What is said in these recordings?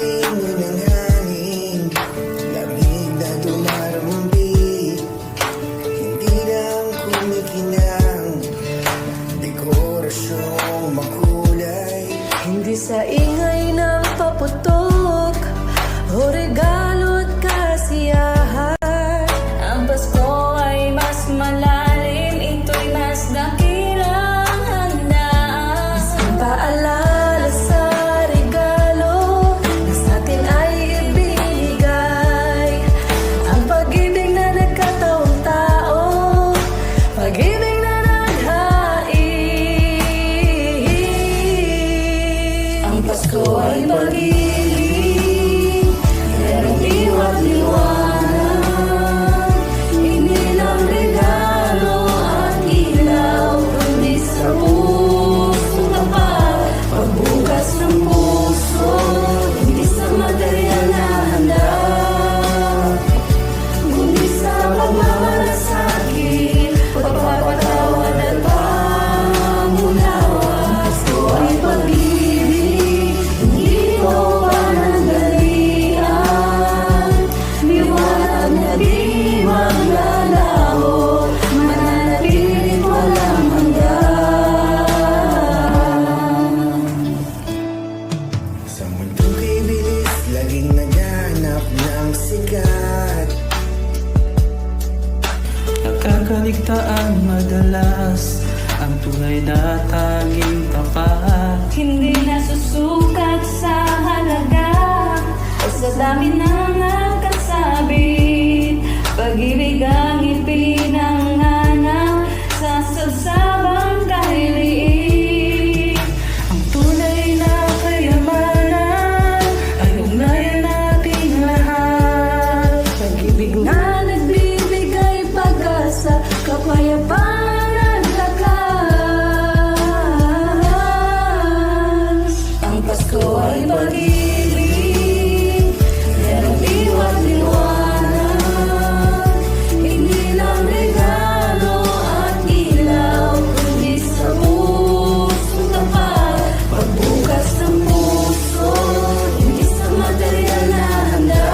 asin ng hangin, lamig na dumarumbi, hindi lang kumikinang, dekorasyong makulay. Hindi sa ingay ng paputok o regalo't kasiyahan. Ang Pasko ay mas malalim, ito'y mas dakilang handaan. Isang paalala sa regalo na sa'tin ay ibinigay. Ang pag-ibig na nagkataong tao, pag-ibig na naghain. Ang Pasko ay pag-ibig, merong diwa't liwanag. Hindi lang regalo at ilaw, kundi sa puso tapat, pagbukas ng puso, hindi sa material na handa, kundi sa pagmamalasakit, pagpapatawad at pangunawa. Pasko ay pag-ibig, hindi mo panandalian, liwanag na di maglalaho, mananatiling walang hanggan. Sa mundong kay bilis, laging naghanap ng sikat. Nakakaligtaan madalas ang tunay na tanging tapat. Hindi nasusukat sa halaga o sa dami ng nakasabit. Pag-ibig ang ipinanganak sa sabsabang kahiliit. Ang tunay na kayamanan ay ugnayan nating lahat. Pag-ibig na nagbibigay pag-asa, kapayapaan at lakas. Ang Pasko ay pag-ibig, merong diwa't liwanag. Hindi lang regalo at ilaw, kundi sa puso tapat, pagbukas ng puso, hindi sa material na handa,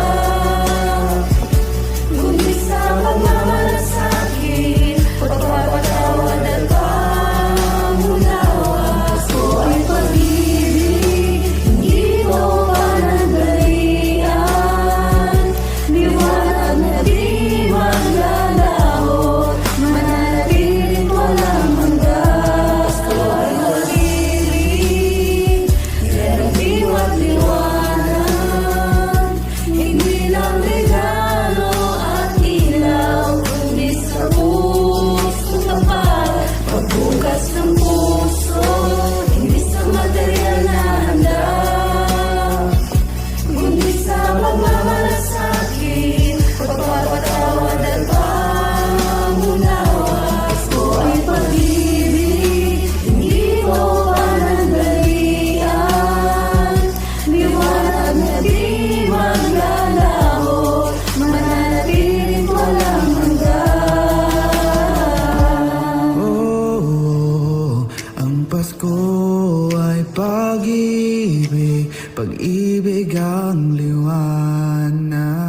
kundi sa pagmamalasakit, pagpapatawad at pangunawa. Pasko ay pag-ibig, hindi mo panandalian, liwanag na di maglalaho, mananatiling walang hanggan. Pasko ay pag-ibig, merong diwa't liwanag. Hindi lang regalo at ilaw, kundi sa puso tapat, pagbukas ng puso, hindi sa material na handa, kundi sa pagmamalasakit, pagpapatawad at pangunawa. Pasko ay pag-ibig, hindi mo panandalian, liwanag na di maglalaho, mananatiling walang hanggan. Oh, ang Pasko ay pag-ibig, pag-ibig ang liwanag.